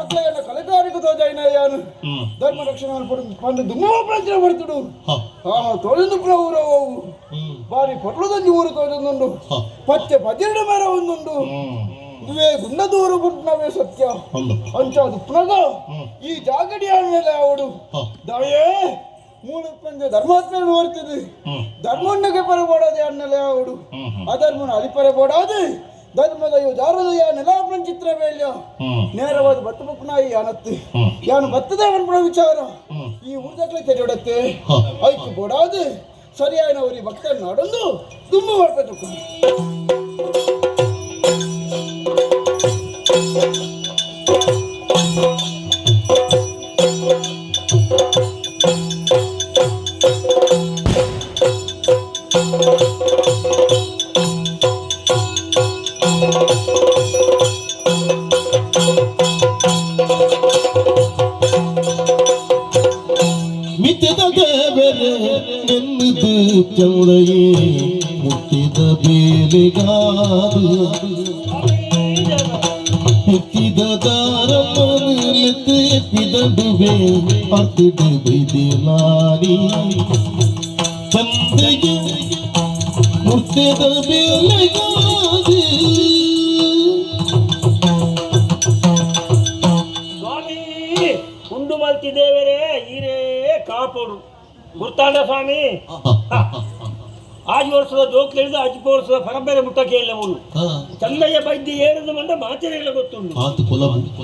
అట్లా కలెక్టారికి తోజైనాయాను ధర్మ రక్షణ పండు దుమ్ము ప్రజల పడుతుడు తోజందు ప్రభురావు వారి పొట్లు తంచి ఊరు తోజందుండు పచ్చ పద్దెడు మేర ఉందుండు నువ్వే గుండె దూరుకుంటున్నావే సత్య అంచా దుప్పునగా ఈ జాగడి ఆడలేదు ఆవిడు దాయే ಮೂರು ಪಂಚ ಧರ್ಮಾತ್ಮ ನೋಡ್ತಿದ್ವಿ ಧರ್ಮಣ್ಣಗೆ ಪರಬೋಡೋದೆ ಅನ್ನಲೇ ಅವಡು ಅಧರ್ಮನ ಅಲಿಪರಬೋಡೋದು ಧರ್ಮದಯು ಜಾರದಯ ನೆಲಾಪನ ಚಿತ್ರವೇಲ್ಯ ನೇರವಾದ ಬತ್ತು ಬುಕ್ನಾಯಿ ಅನತ್ತು ಯಾನು ಬತ್ತದೇ ಅನ್ಬಿಡೋ ವಿಚಾರ ಈ ಊರ್ದಕ್ಲೆ ತೆರೆಯೊಡತ್ತೆ ಐಕ್ಯ ಬೋಡಾದು ಸರಿಯಾನವರಿ ಭಕ್ತ ನಾಡೊಂದು ದುಮ್ಮು ಮಾಡ್ಬೇಕು ಚೌಳೆಯೇ ಮುಟ್ಟಿದ ಬೇಲೆಗಾದು ಎತ್ತಿದ ದಾರಮ್ಮನಲೆತ್ತೆ ಎಪ್ಪಿದಡುವೆ ಅತ್ತಿಡು ಬೈದೇಲಾಡಿ ಚಂದೆಗೆ ಮುಟ್ಟಿದ ಬೇಲೆಗಾದು ಸ್ವಾಮಿ ಉಂಡು ಮಲ್ತಿದ್ದೇವರೇ ಹೀರೇ ಕಾಪೋಡು ಗುರ್ತಾಂಡ ಸ್ವಾಮಿ ಆಜು ವರ್ಷದ ಜೋಕ್ಲಿ ಹಿಡಿದು 14 ವರ್ಷದ ಪರಂಪರೆ ಮುಟ್ಟಕ್ಕೆ ಇಲ್ಲ ಮೂರು ಚಂದಯ್ಯ ಬೈದ್ಯ ಏರಿದ ಮಂಡ ಮಾತೆಲ್ಲ ಗೊತ್ತುಂಟು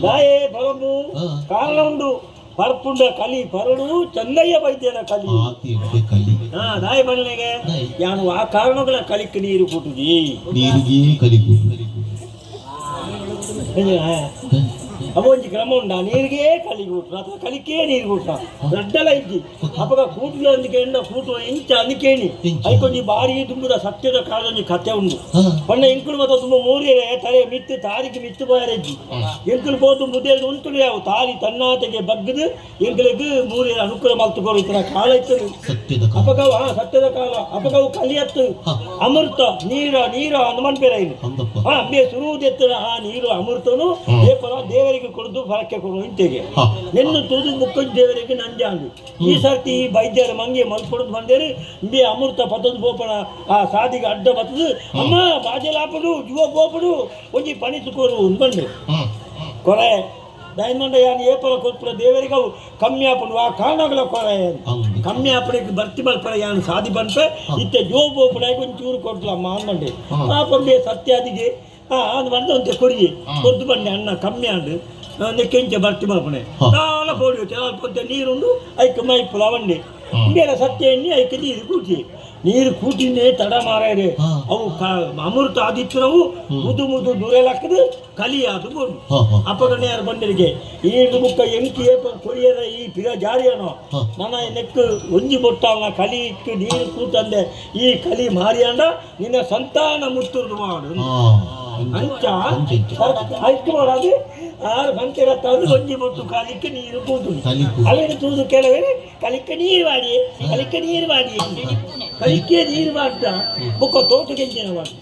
ದಾಯೇ ಪರಂಬು ಕಾರಣ ಉಂಡು ಪರ್ಪುಂಡ ಕಲಿ ಪರಡು ಚಂದಯ್ಯ ಬೈದ್ಯನ ಕಲಿ ದಾಯ ಬಣ್ಣಗೆ ಯಾನು ಆ ಕಾರಣಗಳ ಕಲಿಕ್ಕೆ ನೀರು ಕೊಟ್ಟುದಿ ನೀರಿಗೆ ಕಲಿಕು ಅವೊಂಜಿ ಕ್ರಮ ಉಂಡ ನೀರಿಗೆ ಕಲಿಗುಟ್ರು ಅಥವಾ ಕಲಿಕೆ ನೀರು ಗುಟ್ಟ ದೊಡ್ಡಲ ಇಜ್ಜಿ ಅಪಗ ಕೂಟು ಅಂದಿಕೆ ಕೂಟು ಎಂಚ ಅಂದಿಕೇಣಿ ಐಕೊಂಜಿ ಬಾರಿ ತುಂಬುದ ಸತ್ಯದ ಕಾಲೊಂಜಿ ಕಥೆ ಉಂಡು ಪಣ್ಣ ಎಂಕುಲು ಮತ್ತು ತುಂಬ ಮೂರೇ ತಲೆ ಮಿತ್ತು ತಾರಿಗೆ ಮಿತ್ತು ಬಾರಜ್ಜಿ ಎಂಕುಲು ಪೋತು ಮುದ್ದೆ ಉಂಟು ಯಾವ ತಾರಿ ತನ್ನಾತೆಗೆ ಬಗ್ಗದು ಎಂಕಲಿಗೆ ಮೂರೇ ಅನುಕೂಲ ಮಲ್ತುಕೋರು ಇತರ ಕಾಲ ಇತ್ತು ಅಪಗವ ಸತ್ಯದ ಕಾಲ ಅಪಗವು ಕಲಿಯತ್ತು ಅಮೃತ ನೀರ ನೀರ ಅನ್ಮನ್ಪೇರ ಇದು ಬೇ ಸುರುವುದೆತ್ತರ ಆ ನೀರು ಅಮೃತನು ದೇವರಿಗೆ ಕೊಡುದು ಫಲಕ್ಕೆ ಕೊಡು ಇಂತೆಗೆ ನೆನ್ನು ತುದು ಮುಕ್ಕಜ್ ದೇವರಿಗೆ ನಂಜಾಂಡು ಈ ಸರ್ತಿ ಬೈದ್ಯರ ಮಂಗೆ ಮಲ್ಪೊಡದು ಬಂದೇರಿ ಬಿ ಅಮೃತ ಪತದು ಬೋಪಣ ಆ ಸಾದಿಗೆ ಅಡ್ಡ ಬತ್ತದು ಅಮ್ಮ ಬಾಜಲಾಪಡು ಜುವ ಬೋಪಡು ಒಂಜಿ ಪಣಿತುಕೋರು ಬಂದು ಕೊರೆ ದಯಮಂಡ ಯಾನು ಏಪಲ ಕೊಟ್ಪುರ ದೇವರಿಗೆ ಅವು ಕಮ್ಮಿ ಆಪಡು ಆ ಕಾರಣಗಳ ಕೊರೆ ಕಮ್ಮಿ ಆಪಡಿಗೆ ಬರ್ತಿ ಮಲ್ಪಡ ಯಾನು ಸಾದಿ ಬಂದ್ರೆ ಇತ್ತೆ ಜೋ ಬೋಪಡ ಒಂಚೂರು ಕೊಡ್ತು ಅಮ್ಮ ಅಂದಂಡೆ ಪಾಪಂಬೆ ಸತ್ಯಾದಿಗೆ ಅದು ಬಂದಂತೆ ಕೊಡಿ ಕೊದ್ದು ಬನ್ನಿ ಅನ್ನ ಕಮ್ಮಿ ಆಂಡು ಕೆಂಚ ಬರ್ತಿ ಮಲ್ಪಣೆ ನಾಲ ಪೋಡಿ ನೀರುಂಡು ಐಕ ಮೈಪುಲ ಅವನ್ನೇ ಬೇರೆ ಸತ್ಯ ಎಣ್ಣೆ ಐಕ ನೀರು ಕೂಟಿನೇ ತಡ ಮಾರಾಯರೆ ಅವು ಅಮೃತ ಆದಿತ್ಯನವು ಮುದು ಮುದು ದೂರಲಾಕದು ಕಲಿ ಅದು ಬೋಡು ಅಪಗಣೆ ಯಾರು ಬಂದರಿಗೆ ಈ ಮುಕ್ಕ ಎಂಕಿ ಕೊರಿಯರ ಈ ಪಿರ ಜಾರಿಯನೋ ನನ್ನ ನೆಕ್ಕು ಒಂಜಿ ಬೊಟ್ಟ ಕಲಿ ಇಟ್ಟು ನೀರು ಕೂತಂದೆ ಈ ಕಲಿ ಮಾರಿಯಂಡ ನಿನ್ನ ಸಂತಾನ ಮುತ್ತುರ್ದು ಮಾಡು ಅಂಚ ಆಯ್ತು ಮಾಡೋದು ಆರು ಬಂತಿರತ್ತಾದ್ರು ಒಂಜಿ ಬೊಟ್ಟು ಕಾಲಿಕ್ಕೆ ನೀರು ಕೂತು ಅಲ್ಲಿನ ತೂದು ಕೆಲವೇ ಕಲಿಕ್ಕೆ ನೀರು ಮಾಡಿ ಕಲಿಕ್ಕೆ ನೀರು ಮಾಡಿ ಕಲಿಕೆ ನೀರು ಮಾಡ್ತಾ ಬುಕ್ಕ ತೋಟ ಗೆಂಜಿನ ಮಾಡಿ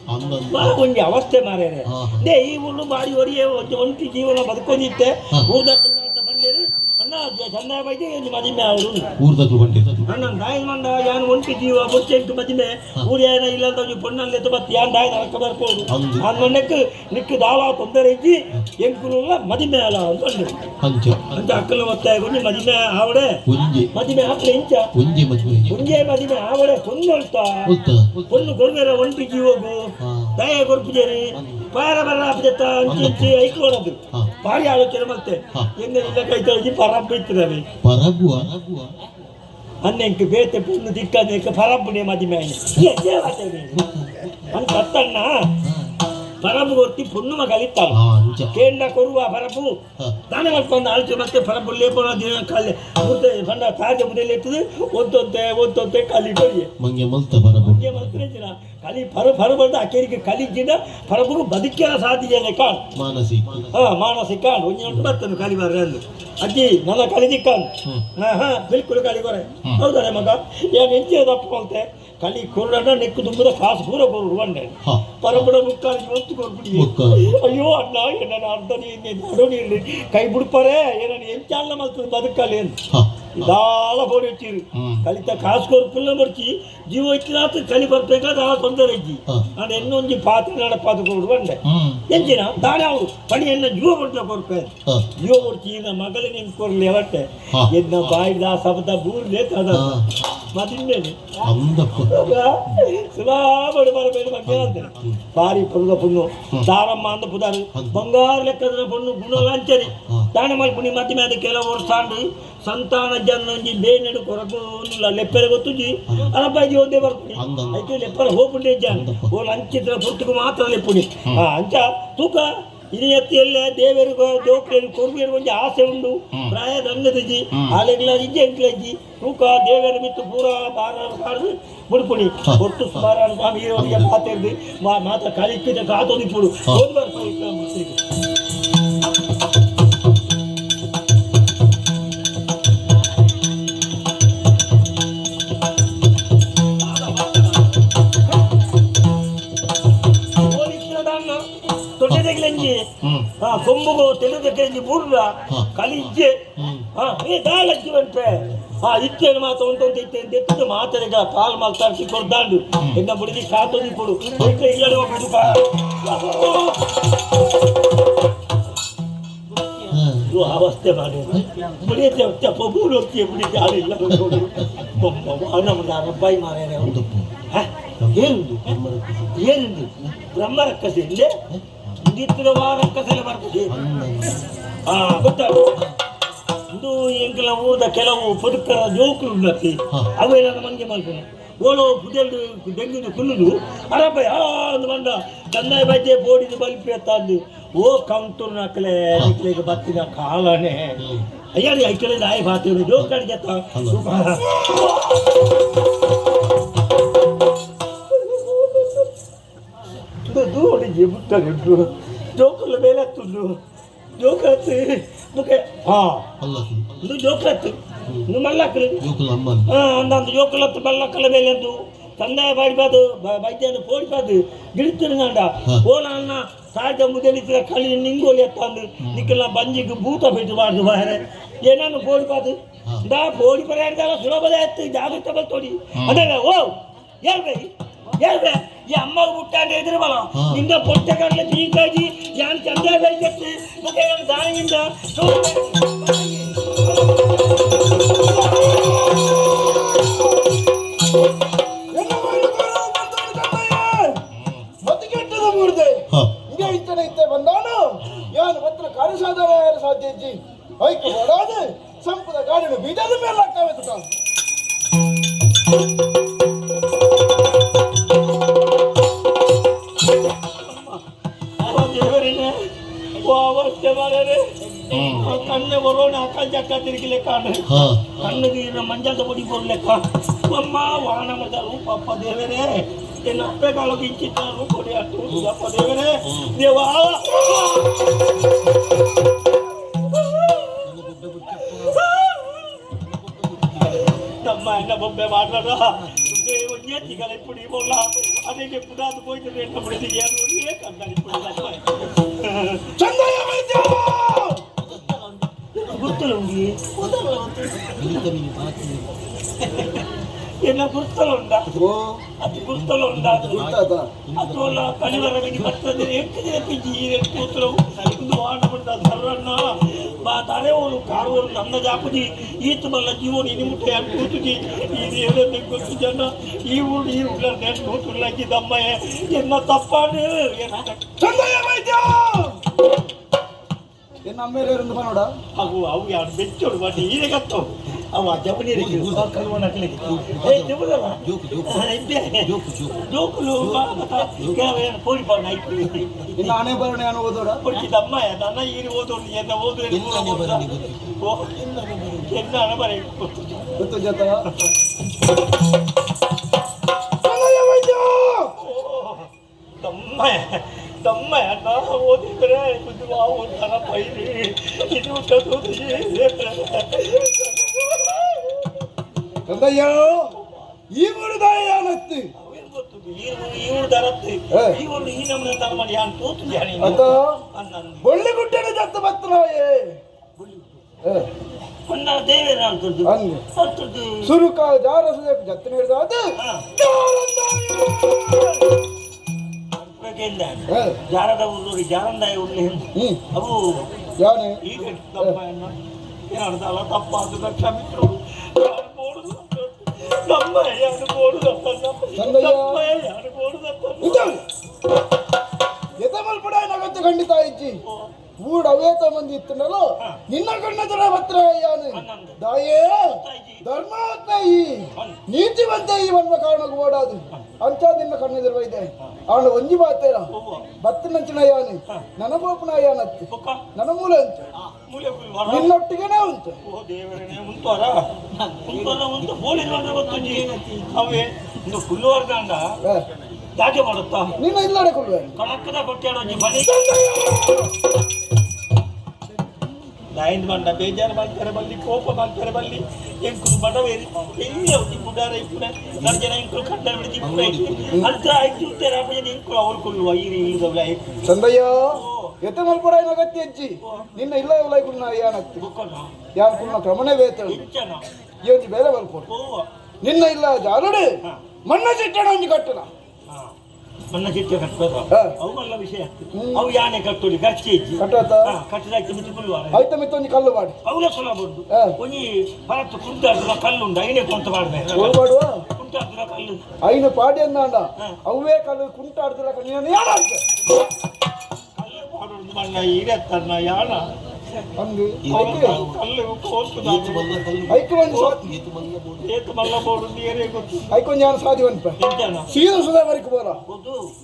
ಒಂಜಿ ಅವಸ್ಥೆ ಮಾರ್ಯಾರೆ ದೇ ಈ ಊರು ಬಾರಿ ಹೊರಿಯೇ ಒಂಟಿ ಜೀವನ ಬದುಕೊಂಡಿತ್ತೆ ಊರ್ದಕ್ಕ ಅಂತ ಬಂದಿರು ಅಣ್ಣ ಚೆನ್ನ ಬೈದೆ ಮದಿಮೆ ಅವರು ಊರ್ದಕ್ಕ ಅಣ್ಣ ದಾಯ ಮಂಡ ಯಾನು ಒಂಟಿ ಜೀವ ಮುಚ್ಚೆಂಟು ಮದಿಮೆ ಊರು ಏನ ಇಲ್ಲ ಅಂತ ಒಂದು ಪೊಣ್ಣಲ್ಲಿ ಬತ್ತು ಯಾನ್ ದಾಯ ನರಕ ಬರ್ಕೋದು ಆ ಮಣ್ಣಕ್ಕೆ ನಿಕ್ಕು ದಾಳ ತೊಂದರೆ ಇಜ್ಜಿ ಎಂಕುಲು ಮದಿಮೆ ಅಲ್ಲ ಅಂತ ಅಂತ ಅಕ್ಕಲು ಒತ್ತಾಯಗೊಂಡು ಮದಿಮೆ ಆವಡೆ ಮದಿಮೆ ಹಾಕ್ಲೆ ಇಂಚ ಮುಂಜೆ ಮದಿಮೆ ಆವಡೆ ಪೊನ್ನೊಳ್ತಾ ಪೊನ್ನು ಕೊಡ್ಬೇರ ಒಂಟಿ ಜೀವಗು ದಯ ಕೊಡ್ಪಿದೇರಿ ಪಾರ ಬರ ಹಾಕ್ದೆತ್ತ ಅಂಚಿ ಐಕ್ಲೋಣದು ಭಾರಿ ಆಲೋಚನೆ ಮತ್ತೆ ಎಂದ ಇಲ್ಲ ಕೈ ತೊಳಗಿ ಪರಬ್ಬ ಇರ್ತದೆ ಅನ್ನೆಂಕು ಬೇತೆ ಪೊನ್ನು ದಿಕ್ಕದೇಕ ಪರಬ್ಬುನೆ ಮದಿಮೆ ಅಂತ ಅತ್ತಣ್ಣ ಪರಬು ಕೊರ್ತಿ ಪೊಣ್ಣು ಮಗಲಿತ್ತಾವ ಕೇಂದ್ರ ಕೊರುವ ಪರಬು ತಾನೇ ಮಾಡ್ಕೊಂಡು ಆಳ್ತು ಮತ್ತೆ ಪರಬು ಲೇಪನ ದಿನ ಕಾಲಿ ಮುದ್ದೆ ಬಂದ ತಾಜೆ ಮುದ್ದೆಲಿ ಇರ್ತದೆ ಒದ್ದೊಂತೆ ಕಾಲಿ ಕೊಡಿಯೆ ಮಂಗೆ ಮಲ್ತ ಪರಬು ಮಂಗೆ ಮಲ್ತಿನ ಕಲಿ ಪರಬಂದು ಅಕೇರಿಗೆ ಕಲಿಜಿನ ಪರಬು ಬದುಕಿನ ಸಾಧ್ಯನೆ ಕಾಣ್ ಮಾನಸಿಕ ಒಂಜಿ ಉಂಟು ಬರ್ತದೆ ಕಲಿ ಬರ್ರೆ ಅಂದು ಅಜ್ಜಿ ನನ್ನ ಕಲಿದಿಕ್ಕಾನ್ ಬಿಲ್ಕುಲ್ ಕಲಿ ಬರೆ ಹೌದಾನೆ ಮಗ ಏನು ಎಂಚೆ ತಪ್ಪಂತೆ ಕಲಿ ಕೊರಡ ನೆಕ್ಕು ತುಂಬದ ಕಾಸು ಪೂರ ಕೊರು ಬಂಡೆ பரம்பட முக்கால் யோசிச்சு ஒரு ஐயோ அண்ணா என்ன அர்த்தம் நீ கை பிடிப்பாரே ஏன்னா நீ எஞ்சால மக்கள் பதுக்காலேன் ಇದಾಳ ಬೋಡಿ ಹಚ್ಚಿರಿ ಕಲಿತ ಕಾಸ್ಕೋರ್ ಪುಲ್ಲ ಮರ್ಚಿ ಜೀವ ಇಚ್ಚಿನಾತು ಕಲಿ ಬರ್ಬೇಕಾದ ಆ ತೊಂದರೆ ಇಜ್ಜಿ ನಾನು ಇನ್ನೊಂದು ಪಾತ್ರ ನಡಪಾತು ಕೊಡು ಬಂಡೆ ಎಂಜಿನ ದಾಣೆ ಅವರು ಪಣಿ ಎನ್ನ ಜೀವ ಕೊಡ್ತಾ ಕೊಡ್ಪೆ ಜೀವ ಕೊಡ್ತಿ ನನ್ನ ಮಗಳ ನಿಂಗೆ ಕೊಡ್ಲಿ ಅವಟ್ಟೆ ಎನ್ನ ಬಾಯಿದ ಶಬ್ದ ಬೂರ್ಲೆ ತದ ಮತ್ತಿನ್ನೇನು ಸುಲಾಬಡಿ ಬರಬೇಡ ಬಗ್ಗೆ ಅಂತಾರೆ ಬಾರಿ ಪುರುಗ ಪುಣ್ಣು ದಾರಮ್ಮ ಅಂದ ಪುದಾರು ಬಂಗಾರ ಲೆಕ್ಕದ ಪುಣ್ಣು ಗುಣ ಲಾಂಚರಿ ದಾಣೆ ಮಾಡಿ ಪುಣಿ ಮಧ್ಯ ಮೇಲೆ ಕೆಲವು ವರ್ಷ ಆಂಡು ಸಂತಾನ ಜನ್ಜಿ ಬೇನೆಡು ಕೊರಕು ಲೆಪ್ಪೆರೆ ಗೊತ್ತುಜಿ ಅರಬ್ಬಾಜಿ ಒಂದೇ ಬರ್ತೀನಿ ಐತೆ ಲೆಪ್ಪರ ಹೋಗ್ಬಿಟ್ಟೆ ಓ ಅಂಚಿತ್ರ ಪುಸ್ತಕ ಮಾತ್ರ ಲೆಪ್ಪುಡಿ ಅಂಚ ತೂಕ ಇನಿ ಎತ್ತಿಯಲ್ಲೇ ದೇವರಿಗೆ ಜೋಕ್ರೇನು ಕೊರ್ಬೇರು ಒಂಜಿ ಆಸೆ ಉಂಡು ಪ್ರಾಯದ ಅಂಗದಜಿ ಆಲೆಗ್ಲ ಇಜ್ಜೆ ಎಂಕ್ಲಜ್ಜಿ ತೂಕ ದೇವರ ಬಿತ್ತು ಪೂರ ಬಾರ ಕಾಡು ಮುಡ್ಪುಡಿ ಒಟ್ಟು ಸುಮಾರು ಸ್ವಾಮಿ ಮಾತಾಡ್ದು ಮಾತ ಕಲಿಪಿದ ಕಾತೋದಿಪ್ಪುಡು ಹೋದ್ ಬರ್ತಾರೆ ಕೊಂಬುಗೋ ತೆಲುದಕ್ಕೆ ಬೂರ್ಲ ಕಲಿಜ್ಜೆ ದಾಳಜ್ಜಿ ಬಂತೆ ಇತ್ತೇನು ಮಾತು ಉಂಟು ಇತ್ತೆ ಮಾತರಿಗ ಕಾಲ್ ಮಾಲ್ ತರಿಸಿ ಕೊಡ್ದಾಂಡು ಎನ್ನ ಬುಡಿದಿ ಕಾತೋದಿ ಕೊಡು ಇಲ್ಲಡೆ ಹೋಗ್ಬಿಡು ಅವಸ್ಥೆ ಮಾಡಿ ಬುಡಿಯತ್ತೆ ಹೊತ್ತೆ ಪಬೂರು ಹೊತ್ತಿಯ ಬುಡಿಗೆ ಆಳಿಲ್ಲ ಅಬ್ಬಾಯಿ ಮಾರೇನೆ ಏನು ಏನು ಬ್ರಹ್ಮ ರಕ್ಕಸಿ ಇಲ್ಲೇ ರಕ್ಕಸೆಲ್ಲ ಬರ್ತದೆ ಗೊತ್ತಾಗ ಇದು ಎಂಕಲ ಊರದ ಕೆಲವು ಪುದುಕರ ಜೋಕುಲು ಉಂಡತಿ ಅವೆಲ್ಲ ಮಂಗೆ ಮಲ್ಪನೆ ಓಳೋ ಪುದೆಲ್ಡು ಬೆಂಗಿದು ಕುಲ್ಲುದು ಅರಬ್ಬ ಒಂದು ಬಂದ ತಂದಾಯ ಬಜ್ಜೆ ಬೋಡಿದು ಬಲ್ಪಿ ತಂದು ಓ ಕೌಂಟೂರ್ ನಕ್ಕಲೆ ನಿಕ್ಲೆಗೆ ಬತ್ತಿನ ಕಾಲನೆ ಅಯ್ಯಾಡಿ ಐಕಲೆ ನಾಯಿ ಬಾತಿರು ಜೋಕಡಿಗೆ ದೂಡಿಗೆ ಬಿಟ್ಟರು ಜೋಕುಲ ಮೇಲೆ ತುಂಡು ಜೋಕತ್ತು ಮುಖೆ ಇದು ಜೋಕತ್ತು ಇನ್ನು ಮಲ್ಲಕ್ಕಲು ಒಂದೊಂದು ಜೋಕಲತ್ತು ಮಲ್ಲಕ್ಕಲ ಮೇಲೆ ಅಂದು ತಂದೆ ಬಾಡಿಬಾದು ಬೈದ್ಯನು ಪೋಡಿಬಾದು ಗಿಳಿತಿರುಗಂಡ ಓನ ಅನ್ನ ಸಾಯ್ದ ಮುದಲಿಸಿದ ಕಳಿ ನಿಂಗೋಲಿ ಎತ್ತಂದು ನಿಕ್ಕಲ ಬಂಜಿಗೆ ಭೂತ ಬಿಟ್ಟು ಬಾರ್ದು ಬಾರೆ ಏನಾನು ಪೋಡಿಬಾದು ದಾ ಪೋಡಿ ಪರ್ಯಾಡ್ದಲ್ಲ ಸುಲಭದ ಎತ್ತು ಜಾಗ್ರತೆ ಬರ್ತೋಡಿ ಅದಲ್ಲ ಓ ಹೇಳ್ಬೇ ಹೇಳ್ಬೇ ಈ ಅಮ್ಮ ಮುಟ್ಟಾಂಡೆ ಎದುರು ಬಲ ನಿಂದ ಪೊಟ್ಟ ಕಡಲೆ ಬೀಕಾಜಿ ಯಾನ್ ಚಂದ ಬೈಕತ್ತು ಮುಖೆ ದಾನಿಯಿಂದ ಮತ್ತೆ ಕೆಟ್ಟದ ಮೂರ್ದೆ ಹಿಂಗೆ ಇತ್ತೆ ಬಂದಾನು ಯಾನು ಮಾತ್ರ ಕಾರ್ಯಸಾಧನ ಸಾಧ್ಯ ಇಜ್ಜಿ ಐಕ ಹೊಡಾದು ಸಂಪದ ಗಾಡಿನ ಬೀಜದ ಮೇಲೆ ಹಾಕ್ತಾವೆ ತುಟ ಅವಸ್ಥೆ ಮಾಡರೆ ಕಣ್ಣೆ ಬರೋಣ ಅಕ್ಕ ಜಕ್ಕ ತಿರುಗಿಲೆ ಕಾಣ ಕಣ್ಣಿಗೆ ಮಂಜದ ಬುಡಿ ಬರ್ಲೆಕ್ಕ ಅಮ್ಮ ವಾಹನ ಮಜಲು ಪಪ್ಪ ದೇವರೇ ಎನ್ನ ಅಪ್ಪೆಗಾಳಗೆ ಇಂಚಿತ್ತಾರು ಕೊಡಿ ಅಟ್ಟು ಅಪ್ಪ ದೇವರೇ ದೇವಾ ನಮ್ಮ ಎನ್ನ ಬೊಬ್ಬೆ ಮಾಡ್ರ ஒன்னியத்திகளை இப்படி போடலாம் அன்னைக்கு புடாது போயிட்டு என்ன முடிஞ்சு ஏன் கண்டாடி గుర్తులుంది என்ன గుర్తులుందా అది గుర్తులుందా ಅದೋಲ ಕಲಿವರವಿಗೆ ಬರ್ತದೆ ಕೂತರು ಇದು ಆಡಬಡ್ಡ ಸರ್ರಣ್ಣ ಬಾ ತರೆಯೋರು ಕಾರುವರು ನನ್ನ ಜಾಪುಜಿ ಈತ ಬಲ್ಲ ಜೀವನ ಇನಿ ಮುಟ್ಟೆ ಅಂತ ಕೂತುಜಿ ಇದು ಏನನ್ನು ಗೊತ್ತು ಜನ ಈ ಊರ್ಲ ನೆಟ್ಟು ಕೂತುರ್ಲಾಕಿದ್ದಮ್ಮಯ್ಯ ಎನ್ನ ತಪ್ಪಾಡು ಚಂದಯ್ಯ ವೈದ್ಯ ಎನ್ನ ಅಮ್ಮೇಲೆ ಇருந்து ನೋಡ ಅವು ಯಾರು ಬೆಚ್ಚೋಡು ಮಾಡಿ ಈಗ ಗತ್ತು ಅವ ಜವನಿರಿಗೆ ಕಲ್ವನ ಕಲಿಗೆ ಏ ಜವನಲ್ಲ ಜೋಕುಲು ಪೋಡಿ ಪಾವನ ಆಯ್ತು ಇನ್ನು ಆನೆ ಬರೋಣ ಏನು ಓದೋಡ ಕೊಡ್ತಿದ್ದಮ್ಮ ನನ್ನ ಈರಿ ಓದೋಡು ಎನ್ನ ಓದು ಎನ್ನ ಹಣ ಬರ ಗೊತ್ತು ಜೊತೆ ತಮ್ಮ ಅಣ್ಣ ಓದಿದ್ರೆ ಒಂಥರ ಪೈರಿ ಇದು ತಂದಯ್ಯ ಈ ಮುರುದಾಯ ನತ್ತು ಇವ್ರು ದರತ್ತೆ ಹಾ. ಇವ್ರು ಈ ನಮ್ಮನೆ ತರ ಮಾಡಿ ಯಾನ್ ತೂತು ಜಾನಿ ಅತ ಅನ್ನಂದು ಬೊಳ್ಳಿಗುಡ್ಡನ ಜತ್ತ ಬತ್ತನಾಯೇ ಅಣ್ಣ ದೇವೇರ ಅಂತದ್ದು ಹಂಗೆ ಅಂತದ್ದು ಸುರುಕ ಜಾರಸ ಜತ್ತನ ಹಿಡಿದ ಅದು ಜಾರದ ಊರು ಜಾರಂದಾಯ ಉಳ್ಳಿ ಅವು ಯಾನೆ ಈಗ ತಪ್ಪನ್ನ ಏನಲ್ಲ ತಪ್ಪಾದ ಕ್ಷಮಿದ್ರು ನಮ್ಮ ಯಾರು ಬೋಡುದಪ್ಪ ಯಾರು ಬೋಡುದಪ್ಪ ಎದಮಲ್ಪಡ ನಗತ್ತು ಖಂಡಿತ ಇಜ್ಜಿ ಊಡ ಅವೇತ ಮಂದಿ ಇತ್ತನಲ್ಲ ನಿನ್ನ ಕಣ್ಣೆದುರ ಹತ್ರ ಯಾನು ದಾಯೇ ಧರ್ಮಾತ್ಮಯಿ ನೀತಿವಂತ ಈ ವನ್ಮ ಕಾರಣಕ್ಕೆ ಓಡಾದು ಅಂತ ನಿನ್ನ ಕಣ್ಣೆದುರು ಇದೆ ಅವಳು ಒಂಜಿ ಬಾತೇರ ಬತ್ತನಂಚಿನ ಯಾನು ನನ್ನ ಬೋಪನ ಯಾನತ್ತು ನನ್ನ ಮೂಲೆ ಅಂತ ನಿನ್ನೊಟ್ಟಿಗೆನೇ ಉಂಟು ದೇವರೇ ಮುಂತಾರ ಉಂಟು ಬೋಳಿನ ಗೊತ್ತು ಅವೇ ಇನ್ನು ಕುಲ್ಲುವರ್ಗಂಡ ಯಾಕೆ ಮಾಡುತ್ತಾ ನಿನ್ನ ಇಲ್ಲಡೆ ಕೊಡುವೆ ಕಣಕ್ಕದ ಕೊಟ್ಟಾಡೋ ಮನೆ ನಾಯಿನ ಮಂಡ ಬೇಜಾರು ಮಾಡ್ತಾರೆ ಬಲ್ಲಿ ಕೋಪ ಮಾಡ್ತಾರೆ ಬಲ್ಲಿ ಎಂಕುಲು ಬಡವೇರಿ ಎಲ್ಲಿ ಅವ್ರು ಬುಡಾರ ಇಪ್ಪುನ ನನ್ನ ಜನ ಎಂಕುಲು ಕಡ್ಡ ಬಿಡಿಸಿ ಅಂತ ಆಯ್ತು ರಾಪಜನ ಎಂಕುಲು ಅವ್ರು ಕೊಲ್ಲುವ ಈ ಇಳಿದವ್ಲ ಚಂದಯ್ಯ ಎತ್ತ ಮಲ್ಪಡ ಅಗತ್ಯ ಅಜ್ಜಿ ನಿನ್ನ ಇಲ್ಲ ಇವಲೈಕುನ್ನ ಯಾನತ್ತು ಯಾನ್ ಕುನ್ನ ಕ್ರಮನೇ ಬೇತಳು ಈ ಬೇರೆ ಮಲ್ಪಡು ನಿನ್ನ ಇಲ್ಲ ಜಾರುಡೆ ಮಣ್ಣ ಚಿಟ್ಟಣ ಒಂದು ಕಟ್ಟಣ ಮಣ್ಣ ಚಿಟ್ಟೆ ಕಟ್ಟೋದು ಅವೆಲ್ಲ ವಿಷಯ ಅವು ಯಾನೆ ಕಟ್ಟೋಡಿ ಖರ್ಚು ಇಜ್ಜಿ ಕಟ್ಟದಾಕಿ ಮಿತಿ ಕುಲ್ಲುವಾರ ಆಯ್ತ ಮಿತ್ತ ಒಂದು ಕಲ್ಲು ಮಾಡಿ ಅವಳ ಸುಲಭ ಉಂಟು ಒಂಜಿ ಪರತ್ತು ಕುಂಟಾಡ್ರ ಕಲ್ಲುಂಡು ಐನೇ ಕೊಂತ ಮಾಡ್ಬೇಕು ಮಾಡುವ ಕುಂಟಾಡ್ರ ಕಲ್ಲು ಐನು ಪಾಡಿ ಅಂದಾಂಡ ಅವೇ ಕಲ್ಲು ಕುಂಟಾಡ್ದಿಲ್ಲ ನೀನು ಯಾಣ ಅಂತ ಕಲ್ಲು ಪಾಡೋದು ಮಣ್ಣ ಈಡೆತ್ತನ್ನ ಯಾಣ ಹಂಗೆ ಕಲ್ಲು ಐಕ್ಯ ಏತು ಮಲ್ಲ ಬೋಡು ನೀರೇ ಗೊತ್ತು ಐಕೊಂಡ್ ಯಾನು ಸಾಧಿ ಒನ್ಪ ಎಂತಾನ ಸೀದ ಸುಧಾ ಬರಿಕ ಬೋರ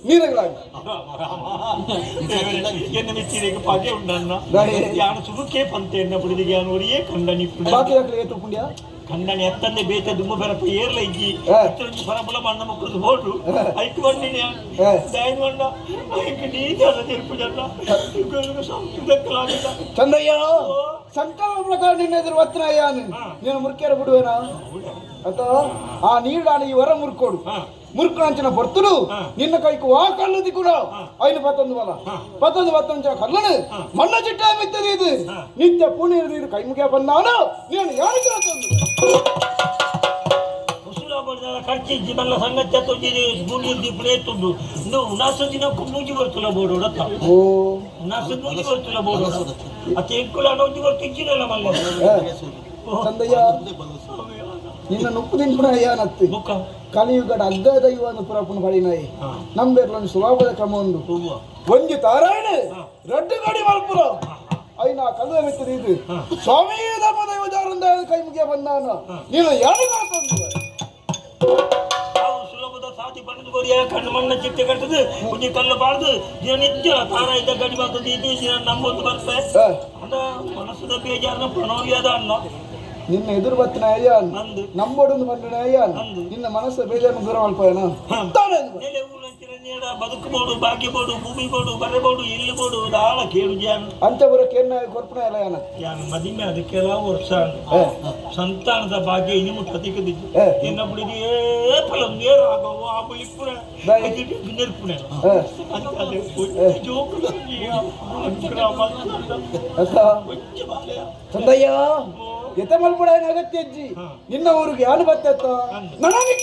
ನೀರಗಳಾಗಿ ಎನ್ನ ಮೆಚ್ಚಿರಿಗೆ ಪಗೆ ಉಂಡನ್ನ ಯಾನು ಸುಡುಕೆ ಪಂತೆಯನ್ನ ಬಿಡಿದಿಗೆ ಯಾನು ಒರಿಯೇ ಕಂಡನಿ ಬಾಕಿ ಹಾಕ್ಲಿ ಏತು ಪುಂಡ್ಯ ಕಂಡನಿ ಎತ್ತನ್ನೇ ಬೇತೆ ದುಮ್ಮ ಬೆರಪ ಏರ್ಲ ಇಜ್ಜಿ ಎತ್ತರದ್ದು ಪರಬಲ ಮಣ್ಣ ಮಕ್ಕಳದು ಹೋಡು ಐಕು ಬಂದಿನಿ ದಾಯಿನ ಮಣ್ಣ ಐಕು ನೀತಾದ ತಿರುಪು ಜನ ಸಂಸ್ಕೃತಕ್ಕಲಾಗಿಲ್ಲ ಚಂದಯ್ಯ ಸಂಕಲ್ಪ ಪ್ರಕಾರ ನಿನ್ನ ಎದುರು ವತ್ನ ಯಾನು ನೀನು ಮುರ್ಕ್ಯಾರ ಬಿಡುವೇನಾ ಅಥವಾ ಆ ನೀಡಾನ ಈ ವರ ಮುರ್ಕೋಡು ಮುರ್ಕಂಚಿನ ಬರ್ತಲು ನಿನ್ನ ಕೈಕು ಆ ಕಲ್ಲುದಿ ಕೂಡ ಐನು ಪತ್ತೊಂದು ಬಲ ಪತ್ತೊಂದು ಕಲ್ಲನು ಮಣ್ಣ ಚಿಟ್ಟ ಮಿತ್ತది ಇದು ನಿತ್ಯ ಪುಣ್ಯ ಇದು ಕೈ ಮುಗಿಯ ಬಂದಾನು ನೀನು ಯಾರಿಗೆ ತಂದು ಖರ್ಚಿಜ್ಜಿ ಮಲ್ಲ ಸಂಗತಿ ತೊಂದಿ ಗೂಂಡಿ ಪ್ಲೇತುಂಡು ಇನ್ನು ಉನಾಸ ದಿನ ಮೂಜಿ ಬರ್ತಲ್ಲ ಬೋಡು ರಥ ಉನಾಸ ಮೂಜಿ ಬರ್ತಲ್ಲ ಬೋಡು ಅತ್ತೆ ಎಂಕುಲ ನೋಜಿ ಬರ್ತಿಜ್ಜಿರಲ್ಲ ಮಲ್ಲ ಚಂದಯ್ಯ ನಿನ್ನ ನುಪ್ಪು ತಿನ್ಪುಣ ಯಾನತ್ತಿ ಕಲಿಯುಗಡ ಅಗ್ಗ ದೈವವನ್ನು ಪುರಪುನ ಬಳಿನಾಯಿ ನಂಬೇರ್ಲೊಂದು ಸುಲಭದ ಕ್ರಮ ಉಂಡು ಒಂಜಿ ತಾರಾಯಣ ರಡ್ಡು ಗಾಡಿ ಮಲ್ಪುರ ಐನಾ ಕಲ್ಲುವೆ ಮೆತ್ತದ ಇದು ಸ್ವಾಮಿ ಧರ್ಮ ದೈವ ಜಾರಂದ ಕೈ ಮುಗಿಯ ಬಂದಾನ ನೀನು ಯಾರಿಗ ತಂದು ಸುಲಭದ ಸಾತಿ ಪಡೆದು ಗೋರಿಯ ಕಣ್ಣು ಮಣ್ಣ ಚಿಟ್ಟೆ ಕಟ್ಟದು ಕುಂಜಿ ಕಲ್ಲು ಬಾಳ್ದು ದಿನ ನಿತ್ಯ ತಾರ ಇದ್ದ ಗಡಿ ಬರ್ತದೆ ಇದು ದಿನ ನಮ್ಮೊಂದು ಬರ್ತದೆ ಅದ ಮನಸ್ಸದ ಬೇಜಾರನ ಪ್ರಣೋರಿಯಾದ ಅನ್ನ ನಿನ್ನ ಎದುರು ಬತ್ತಿನ ಅಯ್ಯಾನ್ ನಂಬೋಡೊಂದು ಬಂದಿನ ಅಯ್ಯಾನ್ ನಿನ್ನ ಮನಸ್ಸು ಬೇಜಾರನ್ನು ದೂರ ಮಲ್ಪಯನ ಬದುಕಬಹುದು ಭಾಗ್ಯ ಬೋಡು ಭೂಮಿ ಬೋಡು ಬರೆ ಬೋಡು ಇಲ್ಲಿ ಬೋಡು ಆಳ ಕೇಳು ಜಾನ್ ಅಂತ ಬರಕ್ಕೆ ಏನ ಕೊರ್ಪಣ ಇಲ್ಲ ಯಾನ ಯಾನ್ ಮದಿಮೆ ಅದಕ್ಕೆಲ್ಲ ವರ್ಷ ಸಂತಾನದ ಭಾಗ್ಯ ಇನ್ನು ಪ್ರತಿಕದಿದ್ದು ಇನ್ನ ಬಿಡಿದಿ ಏ ಫಲಂ ನೇರ ಆಗವ ಆ ಬಳಿಪುರ ಅದಿಟಿ ನಿರ್ಪುಣ ಅದೇ ಜೋಕುಲ ಗ್ರಾಮ ಚಂದಯ್ಯ ಎತ್ತ ಮಲ್ಪಡ ಅಗತ್ಯ ಅಜ್ಜಿ ನಿನ್ನ ಊರಿಗೆ ಯಾರು ಬತ್ತತ್ತ ನನಗೆ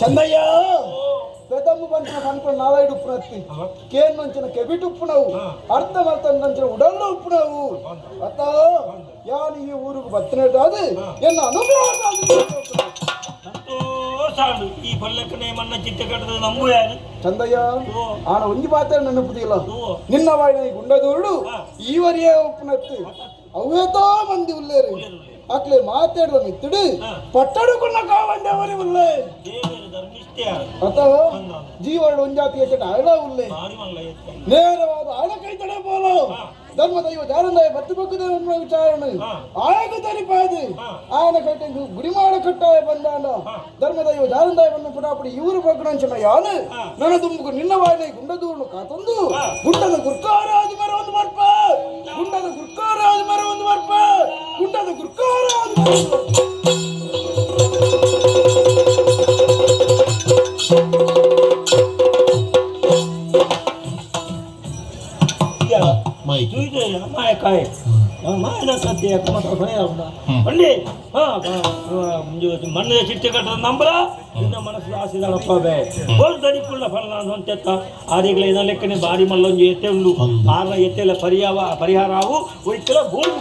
ಚಂದಯ್ಯ పెదమ్ము పంచిన కనుకొని నాలాయుడు ఉప్పునత్తి కేన్ నుంచిన కెబిట్ ఉప్పునవు అర్థం అర్థం నుంచిన ఉడల్లో ఉప్పునవు అత్త యాని ఈ ఊరుకు బతినే కాదు ఎన్న అనుభవం ಸಂತೋಷಾಡು ಈ ಪಲ್ಲಕ್ಕನೆ ಮಣ್ಣ ಚಿಟ್ಟೆ ಕಟ್ಟದ ನಂಬು ಯಾರು ಚಂದಯ್ಯ ಆನ ಒಂಜಿ ಮಾತಾಡ ನೆನಪುದಿಲ್ಲ ನಿನ್ನ ವಾಯಿನ ಗುಂಡದೂರುಡು ಈವರಿಯೇ ಉಪ್ಪುನತ್ತಿ ಅವೇತೋ ಮಂದಿ ಉಲ್ಲೇರು ಅಕ್ಲೆ ಮಾತಾಡುವ ಮಿತ್ತುಡು ಪಟ್ಟಡುకున్న ಕಾವಂಡವರಿ ಉಲ್ಲೆ ಅಥವಾ ಜೀವನ ಒಂಜಾತಿ ಹೆಚ್ಚು ಆಳ ಉಲ್ಲೆ ನೇರವಾದ ಆಳ ಕೈ ತಡೆ ಬೋಲು ಧರ್ಮದೈವ ಜಾರಂದಾಯ ಬತ್ತು ಬಗ್ಗದ ವಿಚಾರಣೆ ಆಯಕ ತರಿಪಾದು ఆయన ಕಟ್ಟಿ ಗುಡಿಮಾಡ ಕಟ್ಟಾಯ ಬಂದಾಂಡ ಧರ್ಮದೈವ ಜಾರಂದಾಯವನ್ನು ಪುಟಾಪುಡಿ ಇವರು ಬಗ್ಗಣಂಚನ ಯಾನು ನನ್ನ ದುಂಬುಕು ನಿನ್ನ ವಾಣಿ ಗುಂಡದೂರ್ನು ಕಾತೊಂದು ಗುಂಡದ ಗುರ್ಕಾರಾದ ಮರ ಒಂದು ಬರ್ಪ ಗುಂಡದ ಗುರ್ಕಾರಾದ ಮರ ಒಂದು ಬರ್ಪ ಗುಂಡದ ಗುರ್ಕಾರಾದ ಮರ ಒಂದು ಬರ್ಪ माय काय मायला सध्या पंडी म्हणजे मन चिट्टे कट्ट नंबर ನಿನ್ನ ಮನಸ್ಸು ಆಸೆಗಳಪ್ಪ ಬೇ ಬೋಲ್ ದಡಿಕುಳ್ಳ ಫಲ ಅಂತ ಆದಿಗಳ ಲೆಕ್ಕನೆ ಬಾರಿ ಮಲ್ಲೊಂಜಿ ಎತ್ತೆ ಉಂಡು ಆರ ಎತ್ತೆಲ್ಲ ಪರಿಹಾರವು ಒಯ್ಕಲ ಬೋಲ್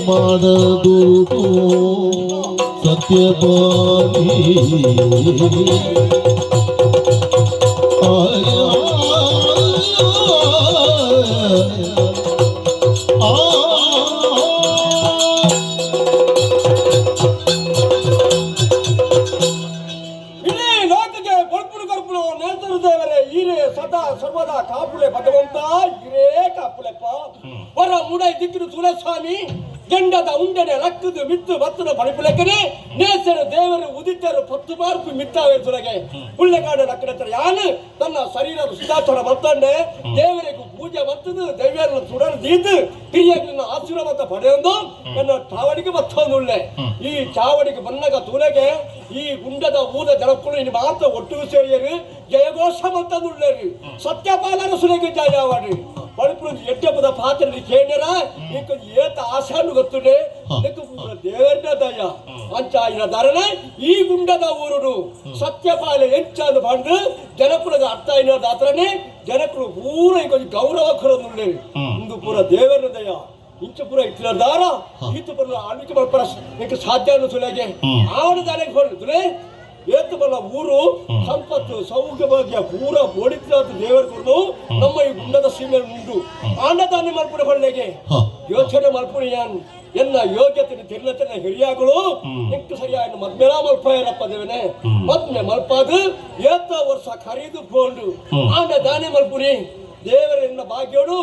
ಮಾಡದು ಸತ್ಯಪಾಲಿ ಸದಾ ಸರ್ವದಾ ಕಾಪುಲೆ ಭಗವಂತ ಇರೇ ಕಾಪುಲೆಪ್ಪ ಹೊರ ಮುಡೈ ದಿಕ್ಕಿನ ತುಳಸ್ವಾಮಿ ಗಂಡದ ಉಂಡನೆ ಲಕ್ಕದು ಮಿತ್ತು ಬತ್ತದ ಪಡಿಪುಲೆಕ್ಕನೆ ನೇಸರ ದೇವರು ಉದಿತರು ಪತ್ತು ಮಾರ್ಪು ಮಿತ್ತಾವೆ ತುಳಗೆ ಪುಳ್ಳೆಗಾಡ ಲಕ್ಕಡ ಯಾನು ತನ್ನ ಶರೀರದ ಸುಧಾಚರ ಬರ್ತಂಡೆ ದೇವರಿಗೂ ಪೂಜೆ ಬರ್ತದು ದೈವ್ಯರನ್ನು ಸುಡಲು ದೀದು ಹಿರಿಯರನ್ನ ಆಶೀರ್ವಾದ ಪಡೆಯೊಂದು ನನ್ನ ಚಾವಡಿಗೆ ಬತ್ತೊಂದುಳ್ಳೆ ಈ ಚಾವಡಿಗೆ ಬನ್ನಗ ತುಳಗೆ ಈ ಗುಂಡದ ಊದ ಜನಕ್ಕಳು ಇನ್ನು ಮಾತ್ರ ಒಟ್ಟು ಸೇರಿಯರು ಜಯಘೋಷ ಬಂತಂದುಳ್ಳರು ಸತ್ಯಪಾಲನ ಸುಲೆಗೆ ಜಯವಾಡಿ ಪಡಿಪುರ ಎಡ್ಡಪದ ಪಾತ್ರ ಕೇಳ್ಯಾರ ಇಂಕ ಏತ ಆಶಾನು ಗೊತ್ತುಂಡೆ ದೇವರ ದಯ ಅಂಚಾಯಿನ ಧಾರಣೆ ಈ ಗುಂಡದ ಊರುಡು ಸತ್ಯಪಾಲ ಹೆಚ್ಚಾನು ಬಂದು ಜನಪುರದ ಅರ್ಥ ಇನ್ನ ದಾತ್ರನೆ ಜನಪುರ ಪೂರ ಇಂಕ ಗೌರವ ಕೊರೊಂದುಳ್ಳೆ ಇಂದು ಪೂರ ದೇವರ ದಯ ಇಂಚ ಪೂರ ಇಟ್ಲ ದಾರ ಈತು ಪೂರ ಆಳ್ವಿಕೆ ಮಾಡ್ಪರ ಇಂಕ ಸಾಧ್ಯ ಅನ್ನು ಸುಲೆಗೆ ಆವಣ ದಾರಿಗೆ ಹೊರಡುತ್ತಲೆ ಏತು ಬಲ್ಲ ಊರು ಸಂಪತ್ತು ಸೌಖ್ಯಭಾಗ್ಯ ಪೂರ ಬೋಡಿತ ದೇವರ ಕೊಡು ನಮ್ಮ ಈ ಗುಂಡದ ಸೀಮೆ ಉಂಟು ಆಂಡದಾನೆ ಮಲ್ಪುರ ಹೊಳ್ಳೆಗೆ ಯೋಚನೆ ಮಲ್ಪುರ ಯಾನ್ ಎನ್ನ ಯೋಗ್ಯತೆ ತಿರ್ಲತನ ಹಿರಿಯಾಗಳು ಇಂಕು ಸರಿಯಾಗಿ ಮದ್ಮೇಲ ಮಲ್ಪಾಯರಪ್ಪ ದೇವನೇ ಮದ್ಮೆ ಮಲ್ಪಾದು ಏತ ವರ್ಷ ಖರೀದು ಕೊಂಡು ಆಂಡದಾನೆ ಮಲ್ಪುರಿ ದೇವರ ಎನ್ನ ಭಾಗ್ಯೋಡು